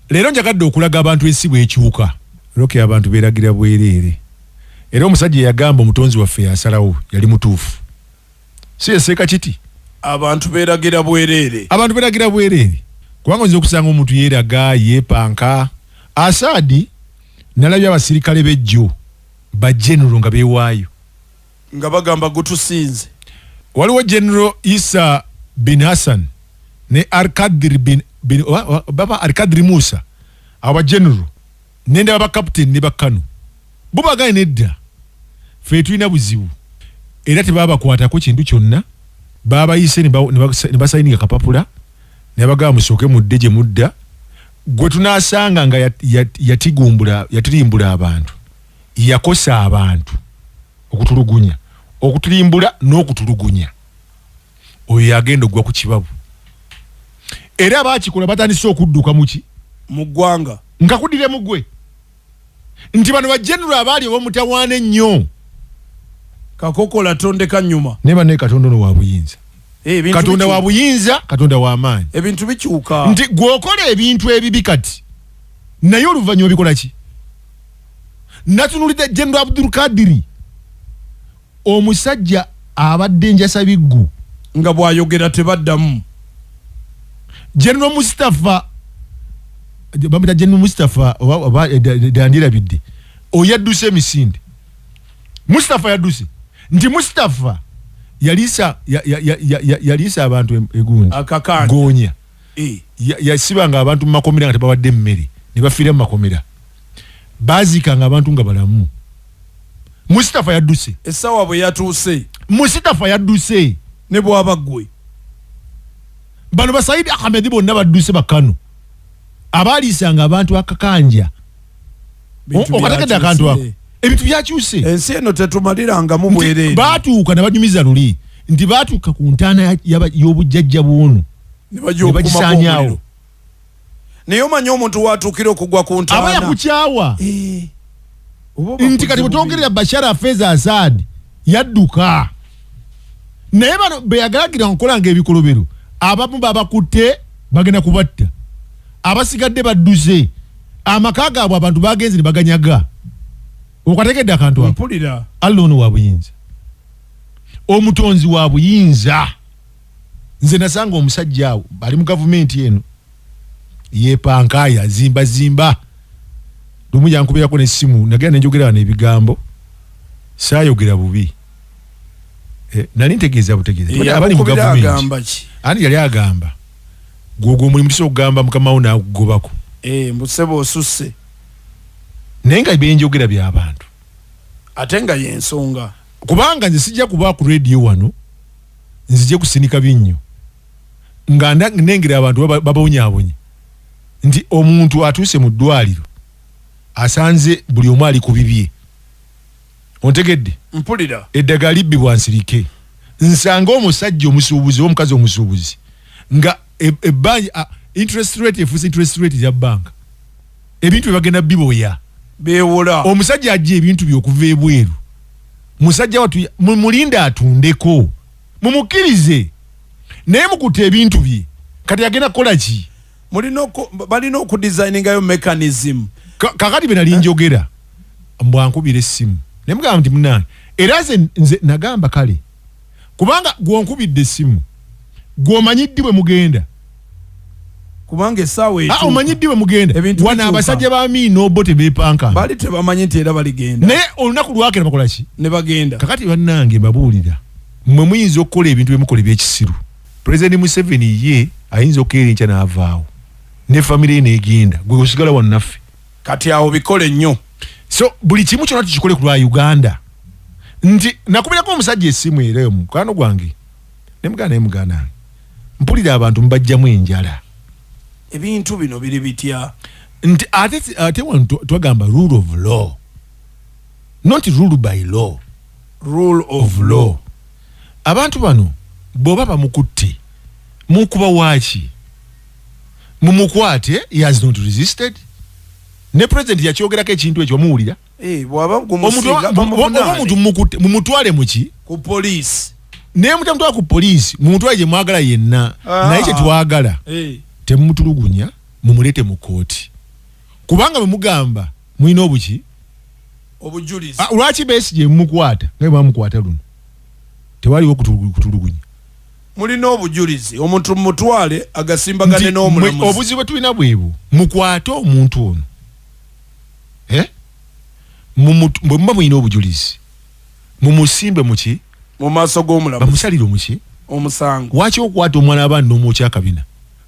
Leero njagadde okulaga abantu ensibu ekyuka. Loke abantu beeragira bwereere. Era omusajja yagamba omutonzi waffe yasalawo yali mutuufu. Si yaseeka kiti? Abantu beeragira bwereere. Abantu beeragira bwereere. Kubanga nze okusanga omuntu yeeraga yeepanka. Asadi nalabye abasirikale b'ejjo ba general nga beewaayo. Nga bagamba gutusinze. Waliwo General Isa bin Hassan ne Arkadri Baba Arkadri Musa aba general nende aba captain ne bakano bubagaye nedda fe tulina buzibu era tebaba kwatako kintu kyonna baba yise ne basayinga kapapula ne baga musoke mudde je mudda gwe tunasanga nga yatirimbula abantu yakosa abantu okutulugunya okutirimbula n'okutulugunya oyo yagenda ogwa ku kibabu era abakikola batandise okudduka muki mu ggwanga nga kudire mugwe nti bano bajenero abaali omutawaana ennyo kakokola tondeka nyuma ne bane Katonda no wabuyinza Katonda wabuyinza Katonda w'amaanyi ebintu bikyuka nti gwokola ebintu ebibi kati naye oluvannyuma bikola ki natunulidde General Abdul Kadiri omusajja abadde njasa biggu nga bwayogera tebaddamu General Mustafa bamita General Mustafa dandira bidde oyadduse emisinde Mustafa yadduse nti Mustafa yalisa abantu egundi gonya yasibanga abantu mu makomera nga tebabadde emmere ne bafiira mu makomera baziikanga abantu nga balamu Mustafa yadduse essawa bwe yatuuse Mustafa yadduse ne bwaba ggwe bano ba Said Ahmed bonna badduse bakano abalisanga abantu akakanja okategedde akantu ako ebintu byakyuse ensi eno tetumaliranga mu bwereere baatuuka ne banyumiza luli nti baatuuka ku ntaana y'obujjajja bw'onu ne bagisaanyaawo naye omanyi omuntu watuukira okugwa ku ntaana aba yakukyawa nti kati bwetwogerera Bashar Hafez Assad yadduka naye bano beyagalagira nkolanga ebikolobero abamu babakutte bagenda kubatta abasigadde badduse amaka gaabwe abantu bagenze ne baganyaga okategedde akantu ako mpulira allono wa buyinza omutonzi wa buyinza nze nasanga omusajja awo bali mu gavumenti eno yeepanka yazimba lumu yankubirako n'essimu nagenda nenjogera wano ebigambo saayogera bubi nali ntegeeza butegeeza abali mu gavumenti ani yali agamba gwogwo omulimu tusobola okugamba mukama wo n'akugobako mbuseba osusse naye nga byenjogera by'abantu ate nga y'ensonga kubanga nze sijja kuba ku radio wano nzije kusinika binnyo nga nengera abantu babawunyaabonye nti omuntu atuuse mu ddwaliro asanze buli omu ali ku bibye ontegedde mpulira eddagala libbibwa nsirike nsanga omusajja omusuubuzi omukazi omusuubuzi nga ebbanja interest rate efuuse interest rate ya banka ebintu byebagenda biboya beewola omusajja ajja ebintu byokuva ebweru musajja watu mulinde atundeko mumukkirize naye mukutte ebintu bye kati agenda kukola ki balina okudesigningayo mechanism kakati be nali njogera mbwankubira essimu naye mugamba nti munange era nze nagamba kale kubanga gwonkubidde essimu gw'omanyiddi bwe mugenda kubanga essaawa etuuka omanyiddi bwe mugenda wana abasajja ba Aminobo tebeepanka bali tebamanyi nti era baligenda naye olunaku lwakera bakola ki ne bagenda kakati bannange mbabuulira mmwe muyinza okukola ebintu byemukola ebyekisiru President Museveni ye ayinza okukeera enkya n'avaawo ne famire ye n'egenda gwe osigala wannaffe kati awo bikole nnyo so buli kimu kyonna tukikole ku lwa Uganda nti nakubirako omusajja essimu era yo mukwano gwange ne muganda mpulira abantu mbajjamu enjala ebintu bino biri bitya nti ate wano twagamba rule of law not rule by law rule of law abantu bano bw'oba bamukutte mukuba waaki mumukwate he has not resisted ne president yakyogerako ekintu ekyo muwulira omuntu mumukutte mumutwale muki ku police naye mutamutwala ku poliisi mumutwale gye mwagala yenna naye kye twagala temumutulugunya mumulete mu kooti kubanga bwe mugamba mwina obuki obujulizi lwaki Besigye mukwata nga bamukwata luno tewaliwo kutulugunya mulina obujulizi omuntu mutwale agasimbagane n'omulamuzi obuzibu bwe tulina bwebu mukwate omuntu ono bwe muba mulina obujulizi mumusimbe muki mu maaso g'omulamuzi bamusalire omuki omusango lwaki okwata omwana abaana n'omwokya akabina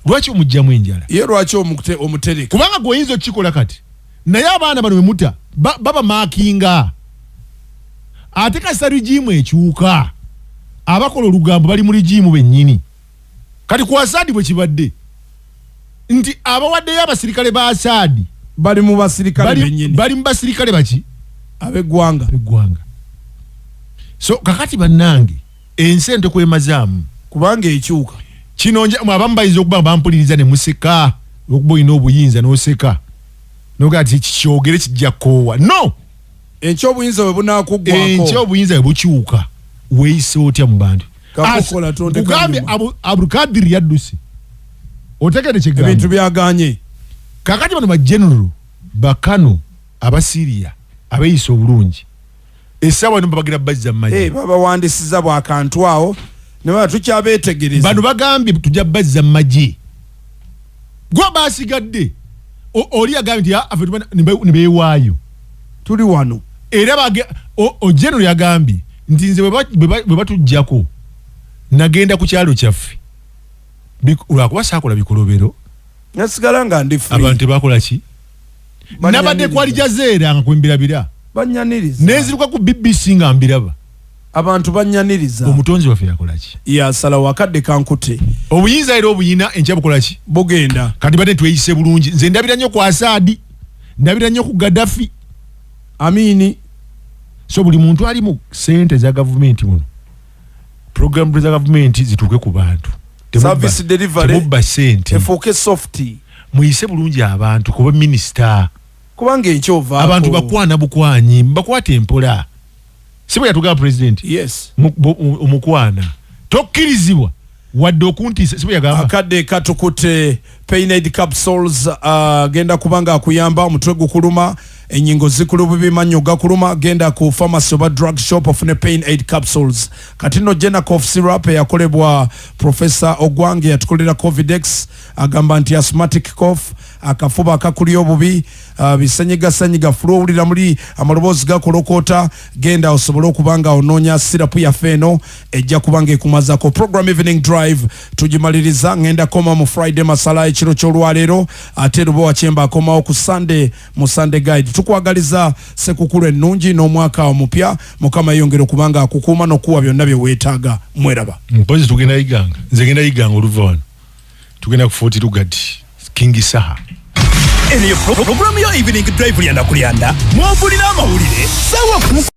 lwaki omugjamu enjala ye lwaki omutereka kubanga gweyinza okukikola kati naye abaana bano bemuta baba maakinga ate kasita rigimu ekyuka abakola olugambo bali mu rigimu bennyini kati ku Assad bwe kibadde nti abawaddeyo abasirikale ba Assad bali mu basirikale bennyini bali mu basirikale baki ab'eggwanga so kakati bannange ensi ento kwemazaamu kubanga ekyuka kino abamu bayinza okuba bampuliriza ne museka okuba olina obuyinza n'oseka noga ati kikyogere kijja koowa no ekyobuyinza bwe bunakuggwako ekyobuyinza bwe bukyuka weeyise otya mu bantu kugambye Abdulkadir Yaddusi otegede kyegamba ebintu byaganye kakati bano bageneral bakano abasiriya abeeyisa obulungi essaawa ne babagira bazza mu magye babawandisiza bwakantu awo ne baba tukyabeetegereza bano bagambye tujja bazza mu magye gwe basigadde oli agambye nti ne beewaayo tuli wano era general yagambye nti nze bwe batujjako nagenda ku kyalo kyaffe lwakuba saakola bikolobero nasigala nga ndi free abantu tebakola ki nabadde kwali jazeera nga kwembirabira banyaniriza neziruka ku BBC nga mbiraba abantu banyaniriza omutonzi waffe yakola ki yasala wakadde kankute obuyinza era obuyina enkya bukola ki bugenda kati badde tweyise bulungi nze ndabira nnyo ku Assad ndabira nnyo ku Gaddafi amini so buli muntu ali mu sente za gavumenti muno program za gavumenti zituuke ku bantu service delivery tebubba sente efuuke softy muyise bulungi abantu kuba minisita kubanga ekyova abantu bakwana bukwanyi bakwata empola si bwe yatugamba president yes omukwana tokkirizibwa wadde okuntiisa si bwe yagamba akadde katukute pain aid capsules genda kubanga akuyamba omutwe gukuluma enyingo zikuluma bimanyo gakuluma genda ku pharmacy oba drug shop ofune pain aid capsules katino jena cough syrup yakolebwa Professor Ogwange yatukolera Covidex agamba nti asthmatic cough akafuba akakuli obubi bisenyiga flu ulira muri amalobozi gakolokota genda osobole okubanga ononya syrup ya feno ejja kubanga ekumazako program evening drive tujimaliriza ngenda koma mu Friday masala ekiro kyolwalero ate rubo wachemba akoma ku Sunday mu Sunday guide tukwagaliza sekukulu ennungi n'omwaka omupya mukama yongera kubanga akukuma nokuwa byonna bye weetaaga mweraba mpozi tugenda iganga nze genda iganga oluvano tugenda ku Fort Lugard King Saha Ene programu ya evening drive yanda kulyanda mwavulira amawulire sawa